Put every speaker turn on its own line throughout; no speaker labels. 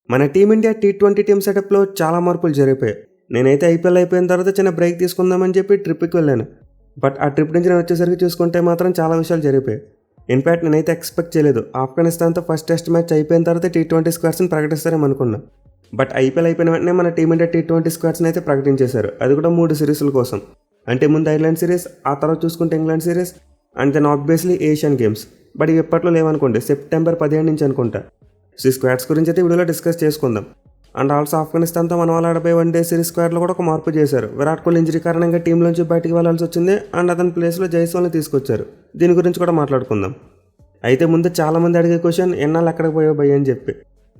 మన team India T20 team సెటప్లో చాలా మార్పులు జరిగిపోయాయి. నేనైతే ఐపీఎల్ అయిపోయిన తర్వాత చిన్న బ్రేక్ తీసుకుందామని చెప్పి ట్రిప్కి వెళ్ళాను. బట్ ఆ ట్రిప్ నుంచి నేను వచ్చేసరికి చూసుకుంటే మాత్రం చాలా విషయాలు జరిగిపోయాయి. ఇన్ఫ్యాక్ట్ నేనైతే ఎక్స్పెక్ట్ చేయలేదు ఆఫ్ఘనిస్తాన్తో ఫస్ట్ టెస్ట్ మ్యాచ్ అయిపోయిన తర్వాత T20 స్క్వాడ్స్ని ప్రకటిస్తారేమో అనుకున్నా. బట్ ఐపీఎల్ అయిపోయిన వెంటనే మన టీమిండియా T20 స్క్వాడ్స్ని అయితే ప్రకటించేశారు. అది కూడా 3 సిరీస్ల కోసం. అంటే ముందు ఐర్లాండ్ సిరీస్, ఆ తర్వాత చూసుకుంటే England series and then obviously Asian games. But ఇవి ఎప్పట్లో లేవనుకోండి, సెప్టెంబర్ 15 నుంచి అనుకుంటా. సో ఈ స్క్వాడ్స్ గురించి అయితే వీడియోలో డిస్కస్ చేసుకుందాం. అండ్ ఆల్సో ఆఫ్ఘనిస్తాన్తో మన వాళ్ళు ఆడబోయే వన్డే సిరీస్ స్క్వాడ్లో కూడా ఒక మార్పు చేశారు. విరాట్ కోహ్లీ ఇంజరీ కారణంగా టీంలోంచి బయటికి వెళ్లాల్సి వచ్చింది అండ్ అతని ప్లేస్లో జైస్వాల్ని తీసుకొచ్చారు. దీని గురించి కూడా మాట్లాడుకుందాం. అయితే ముందు చాలామంది అడిగే క్వశ్చన్, ఎన్నాళ్ళు ఎక్కడికి పోయావు భయ్య అని చెప్పి.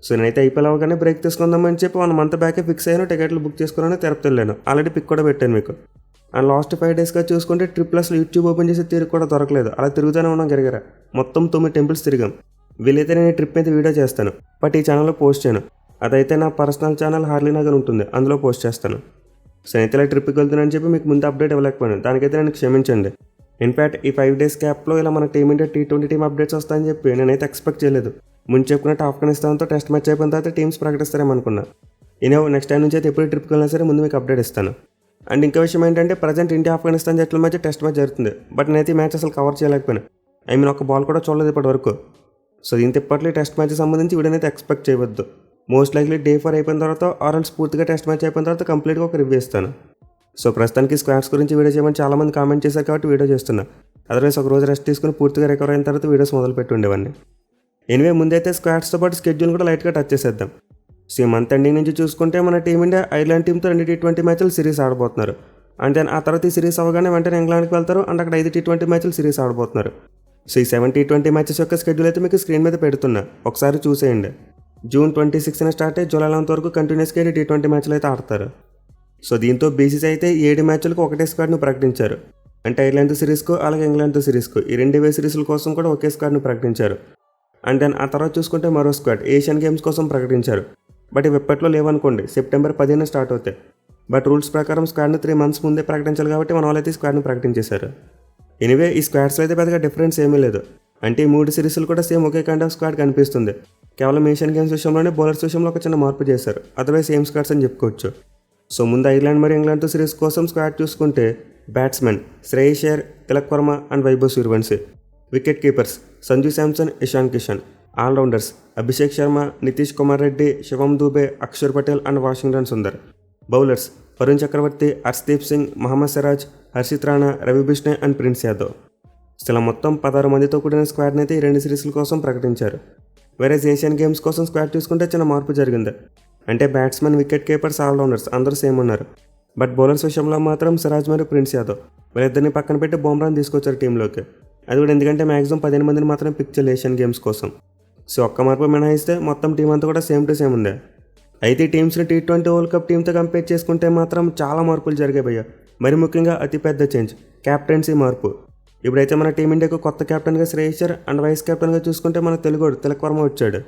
సో నేనైతే ఐపీఎల్ అవగానే బ్రేక్ తీసుకుందామని చెప్పి 1 మంత్ బ్యాకే ఫిక్స్ అయ్యాను. టికెట్లు బుక్ చేసుకున్నాను, తిరుపతి వెళ్ళాను. ఆల్రెడీ పిక్ కూడా పెట్టాను మీకు. అండ్ లాస్ట్ 5 డేస్గా చూసుకుంటే ట్రిప్లస్లో యూట్యూబ్ ఓపెన్ చేసి తిరిగి కూడా దొరకలేదు. అలా తిరుగుతూనే ఉన్నాం గిరగర. మొత్తం 9 టెంపుల్స్ తిరిగాం. వీలైతే నేను ఈ ట్రిప్ మీద వీడియో చేస్తాను, బట్ ఈ ఛానల్లో పోస్ట్ చేయను. అదైతే నా పర్సనల్ ఛానల్ హార్లీనగర్ ఉంటుంది, అందులో పోస్ట్ చేస్తాను. సో నేనైతే ఇలా ట్రిప్కి వెళ్తున్నానని చెప్పి మీకు ముందు అప్డేట్ ఇవ్వలేకపోయాను. దానికైతే నేను క్షమించండి. ఇన్ఫ్యాక్ట్ ఈ 5 డేస్ క్యాప్లో ఇలా మన టీమిండియా T20 టీమ్ అప్డేట్స్ వస్తాయని చెప్పి నేనైతే ఎక్స్పెక్ట్ చేయలేదు. ముందు చెప్పుకున్నట్టు ఆఫ్ఘనిస్తాన్తో టెస్ట్ మ్యాచ్ అయిపోయిన తర్వాత టీమ్స్ ప్రకటిస్తారేమనుకున్నా. నెక్స్ట్ టైం నుంచి అయితే ఎప్పుడు ట్రిప్కి వెళ్ళినా సరే ముందు మీకు అప్డేట్ ఇస్తాను. అండ్ ఇంకో విషయం ఏంటంటే, ప్రజెంట్ ఇండియా ఆఫ్ఘనిస్తాన్ జట్ల మధ్య టెస్ట్ మ్యాచ్ జరుగుతుంది. బట్ నేనైతే ఈ మ్యాచ్ అసలు కవర్ చేయలేకపోయాను. ఒక బాల్ కూడా చూడలేదు ఇప్పటి వరకు. సో దీంతో ఇప్పట్లో టెస్ట్ మ్యాచ్ సంబంధించి వీడియోనైతే ఎక్స్పెక్ట్ చేయవద్దు. మోస్ట్ లైక్లీ Day 4 అయిపోయిన తర్వాత ఆరెంజ్ పూర్తిగా టెస్ట్ మ్యాచ్ అయిపోయిన తర్వాత కంప్లీట్గా ఒక రివ్యూ ఇస్తాను. సో ప్రస్తుతానికి స్క్వాడ్స్ గురించి వీడియో చేయమని చాలామంది కామెంట్ చేశారు కాబట్టి వీడియో చేస్తున్నా. అదర్వైజ్ ఒక రోజు రెస్ట్ తీసుకుని పూర్తిగా రికవర్ అయిన తర్వాత వీడియోస్ మొదలుపెట్టి ఉండేవాడిని. ముందైతే స్క్వాడ్స్తో పాటు స్కెడ్యూల్ కూడా లైట్గా టచ్ చేసేద్దాం. సో ఈ మంత్ ఎండింగ్ నుంచి చూసుకుంటే మన టీమిండియా ఐర్లాండ్ టీంతో 2 T20 మ్యాచ్లు సిరీస్ ఆడబోతున్నారు. అండ్ దెన్ ఆ తర్వాత ఈ సిరీస్ అవగానే వెంటనే ఇంగ్లాండ్కి వెళ్తారు అండ్ అక్కడ 5 T20 మ్యాచ్లు సిరీస్ ఆడబోతున్నారు. సో ఈ 7 T20 మ్యాచెస్ యొక్క స్కెడ్యూల్ అయితే మీకు స్క్రీన్ మీద పెడుతున్నా, ఒకసారి చూసేయండి. June 26న స్టార్ట్ అయ్యి July 11th వరకు కంటిన్యూస్గా T20 మ్యాచ్లు అయితే ఆడతారు. సో దీంతో బీసీసీ అయితే 7 మ్యాచ్లకు ఒకటే స్క్వాడ్ను ప్రకటించారు. అంటే ఐర్లాండ్తో సిరీస్కు అలాగే ఇంగ్లాండ్తో సిరీస్కు ఈ 2 సిరీస్ల కోసం కూడా ఒకే స్క్వాడ్ను ప్రకటించారు. అండ్ దెన్ ఆ తర్వాత చూసుకుంటే మరో స్క్వాడ్ ఏషియన్ గేమ్స్ కోసం ప్రకటించారు. బట్ ఇవి ఎప్పట్లో లేవనుకోండి, సెప్టెంబర్ 15న స్టార్ట్ అవుతాయి. బట్ రూల్స్ ప్రకారం స్క్వాడ్ను 3 months ముందే ప్రకటించాలి కాబట్టి మన వాళ్ళైతే ఈ స్క్వాడ్ను ప్రకటించేశారు. ఈ స్క్వాడ్స్లో అయితే పెద్దగా డిఫరెన్స్ ఏమీ లేదు. అంటే ఈ 3 సిరీస్లు కూడా same okay kind of squad కనిపిస్తుంది. కేవలం ఏషియన్ గేమ్స్ విషయంలోనే బౌలర్స్ విషయంలో ఒక చిన్న మార్పు చేశారు. అదర్వైజ్ సేమ్ స్క్వాడ్స్ అని చెప్పుకోవచ్చు. సో ముందు ఐర్లాండ్ మరియు ఇంగ్లాండ్తో సిరీస్ కోసం స్క్వాడ్ చూసుకుంటే batsmen Shreyas Iyer, Tilak Varma and Vaibhav Suryavanshi. Wicket keepers Sanju Samson, Ishan Kishan. Allrounders Abhishek Sharma, Nitish Kumar Reddy, Shivam Dube, Axar Patel and Washington Sundar. Bowlers Varun Chakravarthy, Harshdeep Singh, Mohammed Siraj, Harshit Rana, Ravi Bishnoi and Prince Yadav. ఇలా మొత్తం 16 మందితో కూడిన స్క్వాడ్ని అయితే ఈ 2 సిరీస్ల కోసం ప్రకటించారు. వేరే ఏషియన్ గేమ్స్ కోసం స్క్వాడ్ చూసుకుంటే చిన్న మార్పు జరిగింది. అంటే బ్యాట్స్మెన్, వికెట్ కీపర్స్, ఆల్రౌండర్స్ అందరూ సేమ్ ఉన్నారు. బట్ బౌలర్స్ విషయంలో మాత్రం సిరాజ్ మరియు ప్రిన్స్ యాదవ్ వీళ్ళిద్దరిని పక్కన పెట్టి బుమ్రాని తీసుకొచ్చారు టీంలోకి. అది కూడా ఎందుకంటే మ్యాక్సిమం 15 మందిని మాత్రం పిక్ చేయాలి ఏషియన్ గేమ్స్ కోసం. సో ఒక్క మార్పు మినహాయిస్తే మొత్తం టీం అంతా కూడా సేమ్ టు సేమ్ ఉంది. అయితే టీమ్స్ని T20 వరల్డ్ కప్ టీంతో కంపేర్ చేసుకుంటే మాత్రం చాలా మార్పులు జరిగాయి భయ్య. మరి ముఖ్యంగా అతిపెద్ద చేంజ్ క్యాప్టెన్సీ మార్పు. ఇప్పుడైతే మన టీమిండియాకు కొత్త కెప్టెన్గా శ్రేయస్ అయ్యర్ అండ్ వైస్ కెప్టెన్గా చూసుకుంటే మన తెలుగోడు తిలక్ వర్మ వచ్చాడు.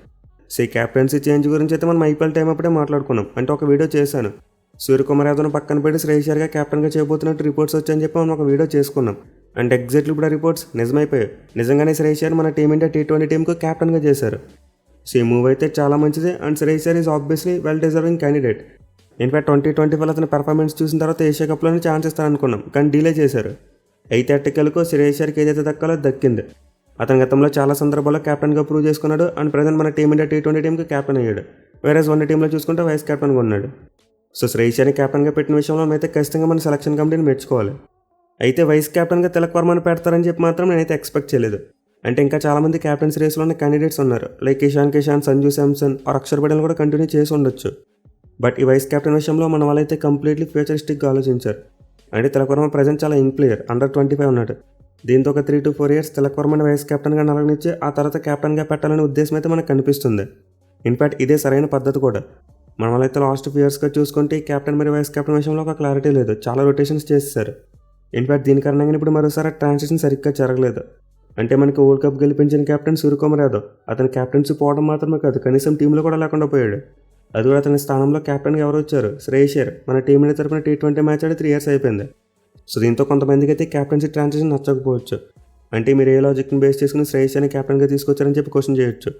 సో ఈ క్యాప్టెన్సీ చేంజ్ గురించి అయితే మనం ఐపీఎల్ టైం అప్పుడే మాట్లాడుకున్నాం. అంటే ఒక వీడియో చేశాను. సూర్యకుమార్ యాదవ్ను పక్కన పెట్టి శ్రేయస్ అయ్యర్గా కెప్టెన్గా చేయబోతున్నట్టు రిపోర్ట్స్ వచ్చాయని చెప్పి మనం ఒక వీడియో చేసుకున్నాం. అండ్ ఎగ్జాక్ట్లీ ఇప్పుడు ఆ రిపోర్ట్స్ నిజమైపోయాయి. నిజంగానే శ్రేయస్ అయ్యర్ మన టీమిండియా T20 టీంకు కెప్టెన్గా చేశారు. సో ఈ మూవ్ అయితే చాలా మంచిది and Shreyas Iyer is obviously well deserving candidate. In fact 2024 అతని పెర్ఫార్మెన్స్ చూసిన తర్వాత ఏషియా కప్లోనే ఛాన్స్ ఇస్తారనుకున్నాం, కానీ డీలే చేశారు. అయితే అట్టకెలకు శ్రేయస్ అయ్యర్కి ఏదైతే దక్కాలో దక్కింది. అతని గతంలో చాలా సందర్భాల్లో కెప్టెన్గా ప్రూవ్ చేసుకున్నాడు అండ్ ప్రజెంట్ మన టీమిండియా T20 టీంకి కెప్టెన్ అయ్యాడు. వేరే వన్డే టీంలో చూసుకుంటే వైస్ కెప్టెన్గా ఉన్నాడు. సో శ్రేయస్ అయ్యర్ని కెప్టెన్గా పెట్టిన విషయంలో అయితే ఖచ్చితంగా మన సెలక్షన్ కమిటీని మెచ్చుకోవాలి. అయితే వైస్ కెప్టెన్గా తిలక్ వర్మని పెడతారని చెప్పి మాత్రం నేనైతే ఎక్స్పెక్ట్ చేయలేదు. అంటే ఇంకా చాలామంది క్యాప్టెన్స్ రేస్లో ఉన్న క్యాండిడేట్స్ ఉన్నారు. లైక్ ఇషాన్ కిషన్, సంజు శాంసన్ ఆర్ అక్షర్ పటేల్ కూడా కంటిన్యూ చేసి ఉండొచ్చు. బట్ ఈ వైస్ కెప్టెన్ విషయంలో మన వాళ్ళైతే కంప్లీట్లీ ఫ్యూచరిస్టిక్గా ఆలోచించారు. అంటే తిలక్ వర్మ ప్రజెంట్ చాలా యంగ్ ప్లేయర్, Under 25 ఉన్నాడు. దీంతో ఒక 3 to 4 years తిలక్ వర్మని వైస్ కెప్టెన్గా నలగనిచ్చి ఆ తర్వాత కెప్టెన్గా పెట్టాలనే ఉద్దేశం అయితే మనకు కనిపిస్తుంది. ఇన్ఫాక్ట్ ఇదే సరైన పద్ధతి కూడా. మన వాళ్ళైతే లాస్ట్ 2 yearsగా చూసుకుంటే ఈ కెప్టెన్ మరియు వైస్ కెప్టెన్ విషయంలో ఒక క్లారిటీ లేదు. చాలా రొటేషన్స్ చేసేసారు. ఇన్ఫాక్ట్ దీని కారణంగా ఇప్పుడు మరోసారి ట్రాన్సిషన్ సరిగ్గా జరగలేదు. అంటే మనకి వరల్డ్ కప్ గెలిపించిన కెప్టెన్ సూర్యకుమార్ యాదవ్ అతని కెప్టెన్సీ పోవడం మాత్రమే కాదు, కనీసం టీంలో కూడా లేకుండా పోయాడు. అది కూడా అతని స్థానంలో కెప్టెన్గా ఎవరు వచ్చారు? శ్రేయస్ అయ్యర్. మన టీమిండియా తరపున T20 మ్యాచ్ ఆడి 3 years అయిపోయింది. సో దీంతో కొంతమందికి అయితే క్యాప్టెన్సీ ట్రాన్సిషన్ నచ్చకపోవచ్చు. అంటే మీరు ఏ లాజిక్ని బేస్ చేసుకుని శ్రేయస్ అయ్యర్ని కెప్టెన్గా తీసుకొచ్చారని చెప్పి క్వశ్చన్ చేయొచ్చు.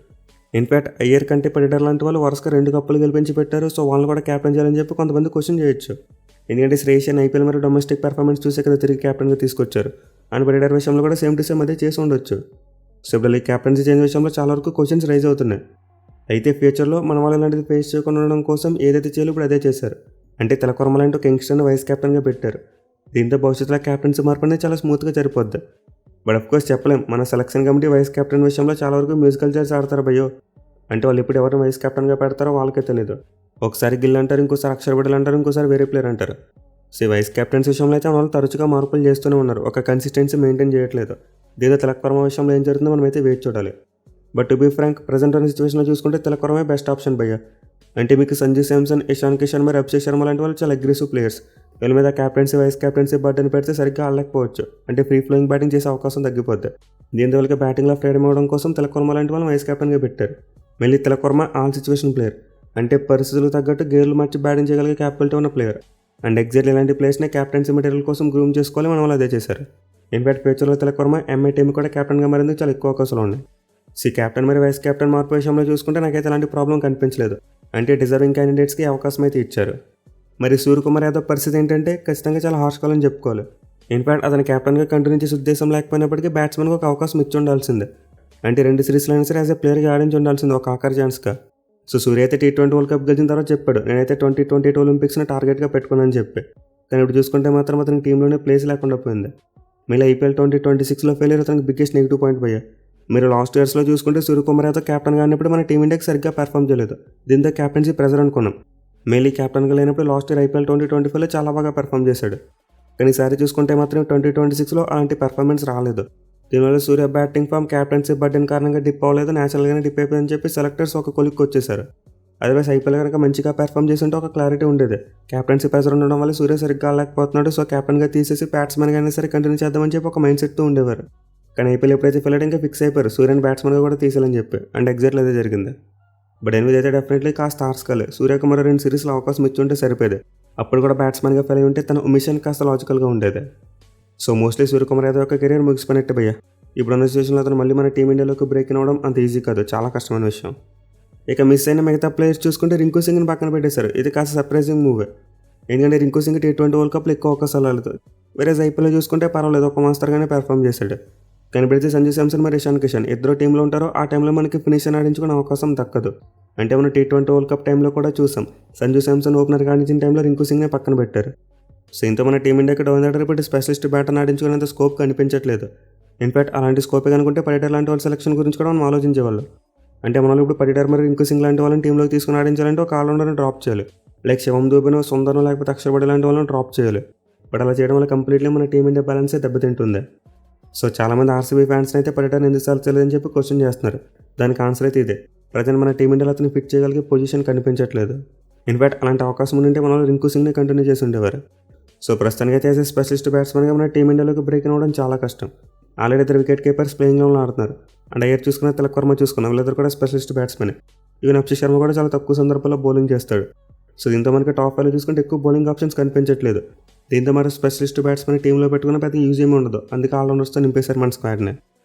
ఇన్ఫ్యాక్ట్ అయ్యర్ కంటే పడిటర్ లాంటి వాళ్ళు వరుసగా 2 కప్పులు గెలిపించి పెట్టారు. సో వాళ్ళని కూడా క్యాప్టెన్ చేయాలని చెప్పి కొంతమంది క్వశ్చన్ చేయొచ్చు. ఎందుకంటే శ్రేయస్ ఐపీఎల్ మరియు డొమెస్టిక్ పెర్ఫార్మెన్స్ చూసే కదా తిరిగి క్యాప్టెన్గా తీసుకొచ్చారు. అండ్ పడిటర్ విషయంలో కూడా సేమ్ టు సేమ్ అదే చేసి ఉండొచ్చు. సో ఇప్పుడు ఈ క్యాప్టెన్సీ చేంజ్ విషయంలో చాలా వరకు క్వశ్చన్స్ రైజ్ అవుతున్నాయి. అయితే ఫ్యూచర్లో మన వాళ్ళు ఇలాంటిది ఫేస్ చేయకుండా ఉండడం కోసం ఏదైతే చేయాలో ఇప్పుడు అదే చేశారు. అంటే తిలకవర్మ లాంటి ఒక యంగ్స్టర్ని వైస్ క్యాప్టెన్గా పెట్టారు. దీంతో భవిష్యత్తులో క్యాప్టెన్సీ మార్పు అనేది చాలా స్మూత్గా సరిపోద్ది. బట్ అఫ్కోర్స్ చెప్పలేం, మన సెలక్షన్ కమిటీ వైస్ కెప్టెన్ విషయంలో చాలా వరకు మ్యూజికల్ చైర్స్ ఆడతారు భయ్యో. అంటే వాళ్ళు ఇప్పుడు ఎవరిని వైస్ కెప్టెన్గా పెడతారో వాళ్ళకే తెలియదు. ఒకసారి గిల్ అంటారు, ఇంకోసారి అక్షర్ పటేల్ అంటారు, ఇంకోసారి వేరే ప్లేయర్ అంటారు. సో వైస్ కెప్టెన్స్ విషయంలో అయితే వాళ్ళు తరచుగా మార్పులు చేస్తూనే ఉన్నారు, ఒక కన్సిస్టెన్సీ మెయింటైన్ చేయట్లేదు. దీంతో తిలకవర్మ విషయంలో ఏం జరుగుతుందో మనమైతే వేచి చూడాలి. But to be frank, present ఉన్న సిచ్యువేషన్లో చూసుకుంటే తిలకవర్మే బెస్ట్ ఆప్షన్ భయ్య. అంటే మీకు సంజు శాంసన్, ఇషాన్ కిషన్ మరి అభిషేక్ శర్మ లాంటి వాళ్ళు చాలా అగ్రెసివ్ ప్లేయర్స్. వీళ్ళ మీద క్యాప్టెన్సీ వైస్ క్యాప్టెన్సీ బర్డెన్ పెడితే సరిగ్గా ఆడలేకపోవచ్చు. అంటే ఫ్రీ ఫ్లోయింగ్ బ్యాటింగ్ చేసే అవకాశం తగ్గిపోద్ది. దీంతో వాళ్ళకి బ్యాటింగ్లో ఫ్రీడమ్ ఇవ్వడం కోసం తిలకవర్మ లాంటి వాళ్ళు వైస్ కెప్టెన్గా పెట్టారు. మళ్ళీ తిలకవర్మ ఆల్ సిచ్యువేషన్ ప్లేయర్. అంటే పరిస్థితులకు తగ్గట్టు గేర్లు మార్చి బ్యాటింగ్ చేయగలిగే క్యాపబిలిటీ ఉన్న ప్లేయర్. అండ్ ఎగ్జాక్ట్లీ ఇలాంటి ప్లేయర్స్నే క్యాప్టెన్సీ మెటీరియల్ కోసం గ్రూమ్ చేసుకోవాలి, మన వాళ్ళు అదే చేశారు. ఇన్ఫాక్ట్ ఫ్యూచర్లో తిలకవర్మ ఎంఐ టీమ్ కూడా క్యాప్టెన్గా మారేందుకు చాలా ఎక్కువ అవకాశాలు ఉన్నాయి. క్యాప్టెన్ మరి వైస్ క్యాప్టెన్ మార్పు విషయంలో చూసుకుంటే నాకైతే అలాంటి ప్రాబ్లం కనిపించలేదు. అంటే డిజర్వింగ్ క్యాండిడేట్స్కి అవకాశం అయితే ఇచ్చారు. మరి సూర్యకుమార్ యాదవ్ పరిస్థితి ఏంటంటే ఖచ్చితంగా చాలా హార్ష్ కాల్ అని చెప్పుకోవాలి. ఇన్ఫాక్ట్ అతను క్యాప్టెన్గా కంటిన్యూ చేసే ఉద్దేశం లేకపోయినప్పటికీ బ్యాట్స్మెన్కి ఒక అవకాశం ఇచ్చి ఉండాల్సిందే. అంటే 2 సిరీస్లో అయినా సరే యాజ్ ఎ ప్లేయర్గా ఆడించి ఉండాల్సింది ఒక ఆఖరి ఛాన్స్గా. సూర్య అయితే T20 వరల్డ్ కప్ గెలిచిన తర్వాత చెప్పాడు, నేనైతే 2022 ఒలింపిక్స్ని టార్గెట్గా పెట్టుకున్నానని చెప్పి. కానీ ఇప్పుడు చూసుకుంటే మాత్రం అతనికి టీంలోనే ప్లేస్ లేకుండా పోయింది. మళ్ళీ ఐపీఎల్ 2026లో ఫెయిలియర్ అతనికి బిగ్గెస్ట్ నెగిటివ్ పాయింట్ పోయా. మీరు లాస్ట్ ఇయర్స్లో చూసుకుంటే సూర్యకుమార్ యాదవ్ క్యాప్టెన్గా ఆడినప్పుడు మన టీమిండియాకి సరిగ్గా పెర్ఫామ్ చేయలేదు. దీంతో క్యాప్టెన్సీ ప్రెజర్ అనుకున్నాం. మేలీ క్యాప్టెన్గా లేనప్పుడు లాస్ట్ ఇయర్ ఐపీఎల్ 2025లో చాలా బాగా పెర్ఫామ్ చేశాడు. కానీ ఈసారి చూసుకుంటే మాత్రం 2026లో అలాంటి పెర్ఫార్మెన్స్ రాలేదు. దీనివల్ల సూర్య బ్యాటింగ్ ఫామ్ క్యాప్టెన్సీ బర్డెన్ కారణంగా డిప్ అవ్వలేదు, న్యాచురల్గానే డిప్ అయిపోయిందని చెప్పి సెలెక్టర్స్ ఒక కొలిక్కి వచ్చేసారు. అదర్వైజ్ ఐపీఎల్ కనుక మంచిగా పెర్ఫామ్ చేసి ఉంటే ఒక క్లారిటీ ఉండేది. క్యాప్టెన్సీ ప్రెజర్ ఉండడం వల్ల సూర్య సరిగ్గా ఆడలేకపోతున్నాడు, సో క్యాప్టెన్గా తీసేసి బ్యాట్స్మెన్గా అయినా సరే కంటిన్యూ చేద్దామని చెప్పి ఒక మైండ్ సెట్తో ఉండేవారు. కానీ ఐపీఎల్ ఎప్పుడైతే ఫెయిల్ ఇంకా ఫిక్స్ అయిపోయారు సూర్యని బ్యాట్స్మెన్గా కూడా తీసేయాలని చెప్పి. అండ్ ఎగ్జాక్ట్లీ అదే జరిగింది. బట్ ఎనిమిది అయితే డెఫినెట్లీ కాస్త ఆర్స్కాలే. సూర్యకుమార్ 2 సిరీస్లో అవకాశం ఇచ్చి ఉంటే సరిపోయేది. అప్పుడు కూడా బ్యాట్స్మెన్గా ఫెయిల్ అయి ఉంటే తన మిషన్ కాస్త లాజికల్గా ఉండేది. సో మోస్ట్లీ సూర్యకుమార్ యాదవ్ యొక్క కెరీర్ ముగిసిపోయినట్టే భయ్య. ఇప్పుడున్న సిచ్యువేషన్లో అతను మళ్ళీ మన టీమిండియాలోకి బ్రేక్ అవ్వడం అంత ఈజీ కాదు, చాలా కష్టమైన విషయం. ఇక మిస్ అయిన మిగతా ప్లేయర్స్ చూసుకుంటే రింకు సింగ్ని పక్కన పెట్టేశారు. ఇది కాస్త సర్ప్రైజింగ్ మూవే. ఎందుకంటే రింకు సింగ్ T20 వరల్డ్ కప్లో ఎక్కువ అవకాశాలు రాలేదు. వేరే ఐపీఎల్లో చూసుకుంటే పర్వాలేదు, ఒక మాస్టర్గానే పెర్ఫామ్ చేశాడు. కానీ ఇప్పుడైతే సంజు శాంసన్ మరి ఇషాన్ కిషన్ ఇద్దరు టీంలో ఉంటారో ఆ టైంలో మనకి ఫినిషర్ ఆడించుకునే అవకాశం దక్కదు. అంటే మనం T20 వరల్డ్ కప్ టైంలో కూడా చూసాం, సంజు శాంసన్ ఓపెనర్గా ఆడించిన టైంలో రింకు సింగ్నే పక్కన పెట్టారు. సో ఇంత మన టీమిండియాకి డౌన్ ఆర్డర్ ఇప్పుడు స్పెషలిస్ట్ బ్యాటర్ని ఆడించుకునేంత స్కోప్ కనిపించట్లేదు. ఇన్ఫాక్ట్ అలాంటి స్కోపే కనుకుంటే పడిటర్ లాంటి వాళ్ళ సెలక్షన్ గురించి కూడా మనం ఆలోచించేవాళ్ళు. అంటే మనం ఇప్పుడు పడిటర్ మరి రింకు సింగ్ లాంటి వాళ్ళని టీంలోకి తీసుకుని ఆడించాలంటే ఒక ఆల్రౌండర్ని డ్రాప్ చేయాలి. లైక్ శివం దూబెనో, సుందరనో లేకపోతే అక్షర్ పటేల్ లాంటి వాళ్ళని డ్రాప్ చేయాలి. బట్ అలా చేయడం వల్ల కంప్లీట్లీ మన టీమిండియా బ్యాలెన్సే దెబ్బతింటుంది. సో చాలామంది ఆర్సీబీ ఫ్యాన్స్ అయితే పడిటర్ని ఎందుకు సెలెక్ట్ చేయలేదని చెప్పి క్వశ్చన్ చేస్తున్నారు. దానికి ఆన్సర్ అయితే ఇదే, ప్రజెంట్ మన టీమిండియాలో అతను ఫిట్ చేయగలిగే పొజిషన్ కనిపించట్లేదు. ఇన్ఫాక్ట్ అలాంటి అవకాశం ఉంటే మన రింకు సింగ్ని కంటిన్యూ చేసి ఉండేవారు. సో ప్రస్తుతానికి అయితే యాజ్ స్పెషలిస్ట్ బ్యాట్స్మెన్గా మన టీమిండియాలోకి బ్రేక్ అవ్వడం చాలా కష్టం. ఆల్రెడీ 2 వికెట్ కీపర్స్ ప్లేయింగ్ లెవెల్లో ఆడుతున్నారు. అండ్ అయ్యర్ చూసుకున్న తిలకవర్మ చూసుకున్నాం, వీళ్ళిద్దరు కూడా specialist batsmen. Even Abhishek Sharma కూడా చాలా తక్కువ సందర్భాల్లో బౌలింగ్ చేస్తాడు. సో దీంతో మనకి టాప్ 5 చూసుకుంటే ఎక్కువ బౌలింగ్ ఆప్షన్స్ కనిపించట్లేదు. దీంతో మరి స్పెషలిస్ట్ బ్యాట్స్మెన్ టీంలో పెట్టుకున్న పెద్ద యూజ్ ఏమీ ఉండదు, అందుకే ఆల్రౌండర్స్తో నింపేశారు మన స్క్వాడ్ని.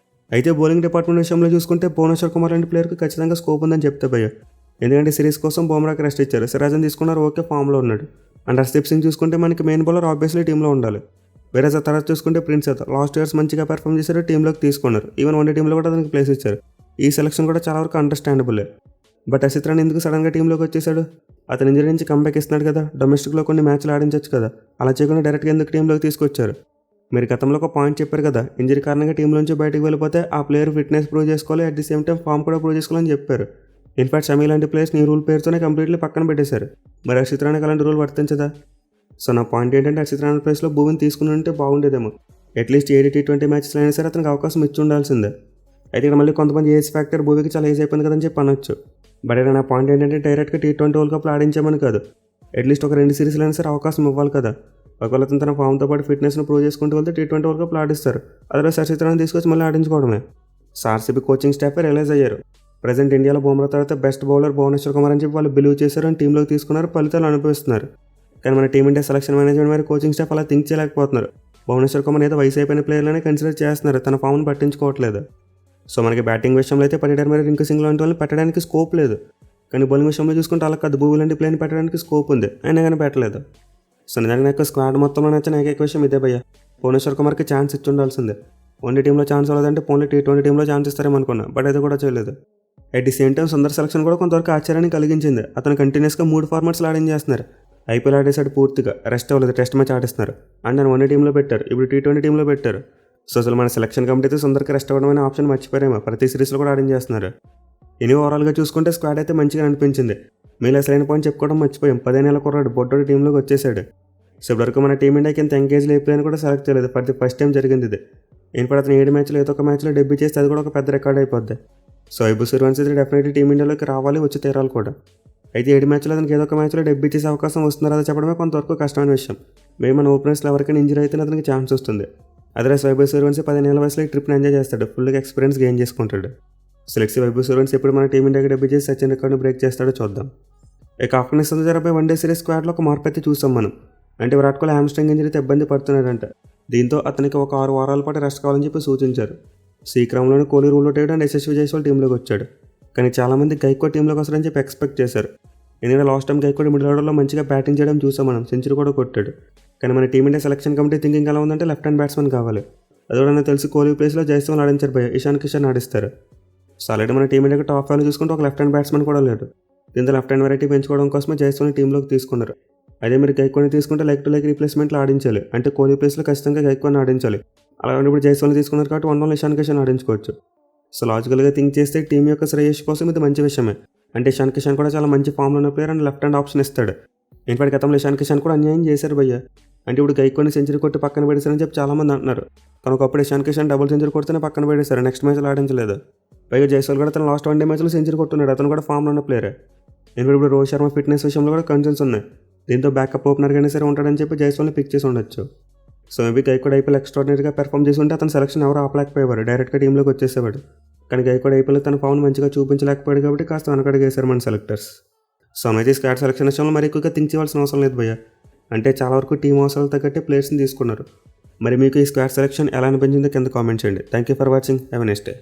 అయితే బౌలింగ్ డిపార్ట్మెంట్ విషయంలో చూసుకుంటే భువనేశ్వర్ కుమార్ లాంటి ప్లేయర్కి ఖచ్చితంగా స్కోప్ ఉందని చెప్తే భయ్య. ఎందుకంటే సిరీస్ కోసం బుమ్రాకి రెస్ట్ ఇచ్చారు, సిరాజ్ని తీసుకున్నారు, ఓకే ఫామ్లో ఉన్నాడు. అండ్ హర్షదీప్ సింగ్ చూసుకుంటే మనకి మెయిన్ బౌలర్ ఆబ్వియస్లీ టీంలో ఉండాలి. వేరే తర్వాత చూసుకుంటే ప్రిన్స్ యాదవ్ లాస్ట్ ఇయర్స్ మంచిగా పెర్ఫామ్ చేశారు, టీంలోకి తీసుకున్నారు. ఈవెన్ వన్డే టీంలో కూడా అతనికి ప్లేస్ ఇచ్చారు. ఈ సెలక్షన్ కూడా చాలా వరకు అండర్స్టాండబుల్లే. బట్ హర్షిత్ రాణా ఎందుకు సడన్గా టీంలోకి వచ్చేసాడు? అతను ఇంజరీ నుంచి కంబ్యాక్ ఇస్తున్నాడు కదా, డొమెస్టిక్లో కొన్ని మ్యాచ్లు ఆడించవచ్చు కదా, అలా చేయకుండా డైరెక్ట్గా ఎందుకు టీంలోకి తీసుకొచ్చారు? మీరు గతంలో ఒక పాయింట్ చెప్పారు కదా, ఇంజరీ కారణంగా టీం నుంచి బయటకు వెళ్ళిపోతే ఆ ప్లేయర్ ఫిట్నెస్ ప్రూవ్ చేసుకోవాలి, at the same time form కూడా ప్రూవ్ చేసుకోవాలని చెప్పారు. ఇన్ఫాక్ట్ షమీ లాంటి ప్లేయర్స్ నీ రూల్ పేరుతోనే కంప్లీట్లీ పక్కన పెట్టేశారు. మరి హర్షిత్ రాణాకి అలాంటి రూల్ వర్తించదా? సో నా పాయింట్ ఏంటంటే హర్షిత్ రాణా ప్లేస్లో భూమిని తీసుకుని ఉంటే బాగుండేదేమో. అట్లీస్ట్ 7 T20 మ్యాచెస్లో అయినా సరే అతనికి అవకాశం ఇచ్చి ఉండాల్సిందే. అయితే ఇక్కడ మళ్ళీ కొంతమంది ఏజ్ ఫ్యాక్టర్ భూమికి చాలా ఏజ్ అయిపోయింది కదని చెప్పి అనొచ్చు. బట్ ఇక్కడ నా పాయింట్ ఏంటంటే డైరెక్ట్గా T20 వరల్డ్ కప్లో ఆడించామని కాదు, అట్లీస్ట్ ఒక 2 సిరీస్లో అయినా సరే అవకాశం ఇవ్వాలి కదా. ఒకవేళ అతను తన ఫామ్తో పాటు ఫిట్నెస్ను ప్రూవ్ చేసుకుంటూ వెళ్తే T20 వరల్డ్ కప్లో ఆడిస్తారు. అదర్వైజ్ హర్షిత్ రాణా తీసుకొచ్చి మళ్ళీ ఆడించుకోవడమే. ఆర్సీబీ కోచింగ్ స్టాఫే రియలైజ్ అయ్యారు, ప్రజెంట్ ఇండియాలో బుమ్రా తర్వాత బెస్ట్ బౌలర్ భువనేశ్వర్ కుమార్ అని చెప్పి వాళ్ళు బిలీవ్ చేశారు అని టీంలోకి తీసుకున్నారు, ఫలితాలు అనుభవిస్తున్నారు. కానీ మన టీమిండియా సెలక్షన్ మేనేజ్మెంట్ మరి కోచింగ్ స్టాఫ్ అలా థింక్ చేయలేకపోతున్నారు. భువనేశ్వర్ కుమార్ ఏదో వయసు అయిపోయిన ప్లేయర్లనే కన్సిడర్ చేస్తున్నారు, తన ఫామ్ను పట్టించుకోవట్లేదు. సో మనకి బ్యాటింగ్ విషయంలో అయితే పటేటర్ మరియు రింకు సింగ్ లాంటి వాళ్ళని పెట్టడానికి స్కోప్ లేదు. కానీ బౌలింగ్ విషయంలో చూసుకుంటే అలా కాదు, భూవీ లాంటి ప్లేని పెట్టడానికి స్కోప్ ఉంది, అయినా కానీ పెట్టలేదు. సో నిజంగా నాకు స్క్వాడ్ మొత్తంలో నచ్చిన ఏకైక విషయం ఇదే భయ్య. భువనేశ్వర్ కుమార్కి ఛాన్స్ ఇచ్చి ఉండాల్సిందే. ఓన్లీ టీంలో ఛాన్స్ అవ్వలేదంటే ఓన్లీ T20 టీంలో ఛాన్స్ ఇస్తారేమో అనుకున్నా, బట్ అది కూడా చేయలేదు. At the same time Sundar selection కూడా కొంతవరకు ఆశ్చర్యాన్ని కలిగించింది. అతను కంటిన్యూస్గా 3 ఫార్మాట్స్లో ఆడింగ్ చేస్తున్నారు. ఐపీఎల్ ఆడేసాడు పూర్తిగా, రెస్ట్ అవ్వలేదు, టెస్ట్ మ్యాచ్ ఆడిస్తున్నారు. అండ్ నేను వన్డే టీంలో పెట్టారు, ఇప్పుడు T20 టీంలో పెట్టారు. సో అసలు మన సెలక్షన్ కమిటీ అయితే సుందర్కి రెస్ట్ అవ్వడం అనే ఆప్షన్ మర్చిపోయారేమో, ప్రతి సిరీస్లో కూడా ఆడింగ్ చేస్తున్నారు. ఇని ఓవరాల్గా చూసుకుంటే స్క్వాడ్ అయితే మంచిగా అనిపించింది. మీలో అసలైన పాయింట్ చెప్పుకోవడం మర్చిపోయాం, 15 ఏళ్ళ కుర్రాడు బొడ్డోడు టీంలోకి వచ్చేసాడు. సో ఇప్పటివరకు మన టీమిండియాకి ఇంత ఎంగేజ్ లేకపోయినా కూడా సెలెక్ట్ చేయలేదు, ఫర్ ది ఫస్ట్ టైం జరిగింది ఇది. ఇప్పుడు అతను 7 మ్యాచ్లో ఏదో ఒక మ్యాచ్లో డెబ్యూ చేస్తే అది కూడా ఒక పెద్ద రికార్డ్ అయిపోద్ది. సో వైభవ్ సూర్యవంశీ డెఫినెట్లీ టీమిండియాలోకి రావాలి, వచ్చి తీరాలి కూడా. అయితే 7 మ్యాచ్లో అతనికి ఏదో ఒక మ్యాచ్లో డెబ్యూ చేసే అవకాశం వస్తుందో చెప్పడమే కొంతవరకు కష్టమైన విషయం. మేము మన ఓపెనర్స్లో ఎవరికైనా ఇంజరీ అయితే అతనికి ఛాన్స్ వస్తుంది. అదే వైభవ్ సూర్యవంశీ 15 ఏళ్ల వయసులో ఈ ట్రిప్ని ఎంజాయ్ చేస్తాడు, ఫుల్గా ఎక్స్పీరియన్స్ గెయిన్ చేసుకుంటాడు. సెలెక్సీ వైభవ్ సూర్యవంశీ ఎప్పుడు మన టీమిండియాకి డెబ్యూ చేసి సచిన్ రికార్డును బ్రేక్ చేస్తాడో చూద్దాం. ఇక ఆఫ్ఘనిస్తాన్తో జరగబోయే వన్డే సిరీస్ స్క్వాడ్లో ఒక మార్పు అయితే చూసాం మనం. అంటే విరాట్ కోహ్లీ హ్యామ్స్ట్రింగ్ ఇంజరీతో ఇబ్బంది పడుతున్నాడంట. దీంతో అతనికి ఒక 6 వారాల పాటు రెస్ట్ కావాలని చెప్పి సూచించారు. సీక్రమంలోనే Kohli rule out and Yashasvi Jaiswal టీంలోకి వచ్చాడు. కానీ చాలామంది గైక్వాడ్ టీంలోకి వస్తారని చెప్పి ఎక్స్పెక్ట్ చేశారు. ఎందుకంటే లాస్ట్ టైం గైక్వాడ్ మిడిల్ ఆర్డర్లో మంచిగా బ్యాటింగ్ చేయడం చూసాం మనం, సెంచరీ కూడా కొట్టాడు. కానీ మన టీమిండియా సెలక్షన్ కమిటీ థింకింగ్ ఎలా ఉందంటే లెఫ్ట్ హ్యాండ్ బ్యాట్స్మెన్ కావాలి. అది కూడా నాకు తెలిసి కోహ్లీ ప్లేస్లో జైస్వాల్ ఆడించారు భయ్య, ఇషాన్ కిషన్ ఆడిస్తారు. సో ఆల్రెడీ మన టీమిండియాకి టాప్ వాల్యూ చూసుకుంటే ఒక లెఫ్ట్ హ్యాండ్ బ్యాట్స్మెన్ కూడా లేడు. దీంతో లెఫ్ట్ హ్యాండ్ వెరైటీ పెంచుకోవడం కోసమే జైస్వాల్ని టీంలోకి తీసుకున్నారు. అదే మీరు గైక్వాడ్ని తీసుకుంటే లైక్ టు లైక్ రీప్లేస్మెంట్లో ఆడించాలి, అంటే కోహ్లీ ప్లేస్లో ఖచ్చితంగా గైక్వాడ్ని ఆడించాలి. అలాగే ఇప్పుడు జైస్వాల్ని తీసుకున్నారు కాబట్టి 1 ఇషాన్ కిషన్ ఆడించుకోవచ్చు. సో లాజికల్గా థింక్ చేస్తే టీం యొక్క శ్రేయస్ కోసం ఇది మంచి విషయమే. అంటే ఇషాన్ కిషన్ కూడా చాలా మంచి ఫామ్లో ఉన్న player and left hand option ఇస్తాడు. ఇన్ఫాక్ట్ గతంలో ఇషాన్ కిషన్ కూడా అన్యాయం చేశారు భయ్య. అంటే ఇప్పుడు గైక్వాడ్ని సెంచరీ కొట్టి పక్కన పెడేశారని చెప్పి చాలామంది అంటున్నారు. కానీ ఒకప్పుడు ఇషాన్ కిషన్ డబుల్ సెంచరీ కొడితేనే పక్కన పెడేశారు, నెక్స్ట్ మ్యాచ్లో ఆడించలేదు. పైగా జైస్వాల్ కూడా తన లాస్ట్ వన్డే మ్యాచ్లో సెంచరీ కొట్టున్నాడు, అతను కూడా ఫామ్లో ఉన్న ప్లేయర్. ఇప్పుడు రోహిత్ శర్మ ఫిట్నెస్ విషయంలో కూడా కన్సర్న్స్ ఉన్నాయి. దీంతో బ్యాకప్ ఓపెనర్గానే సరే ఉంటాడని చెప్పి జైస్వాల్ని పిక్ చేసి ఉండొచ్చు. సో మేబీ గైక్వాడ్ ఐపీఎల్ ఎక్స్ట్రాడినరీగా పెర్ఫామ్ చేసి ఉంటే అతను సెలక్షన్ ఎవరు ఆపలేకపోయేవారు, డైరెక్ట్గా టీంలోకి వచ్చేసేవాడు. కానీ గైక్వాడ్ ఐపీఎల్ తన ఫామ్ మంచిగా చూపించలేకపోయాడు కాబట్టి కాస్త వెనకడుగేశారు మన సెలెక్టర్స్. సో అయితే స్క్వాడ్ సెలక్షన్ విషయంలో మరి ఎక్కువగా థింక్ చేయాల్సిన అవసరం లేదు భయ్య. అంటే చాలా వరకు టీం అవసరాలు తగ్గట్టే ప్లేయర్స్ని తీసుకున్నారు. మరి మీకు ఈ స్క్వాడ్ సెలక్షన్ ఎలా అనిపించిందో కింద కామెంట్ చేయండి. Thank you for watching, have a nice day.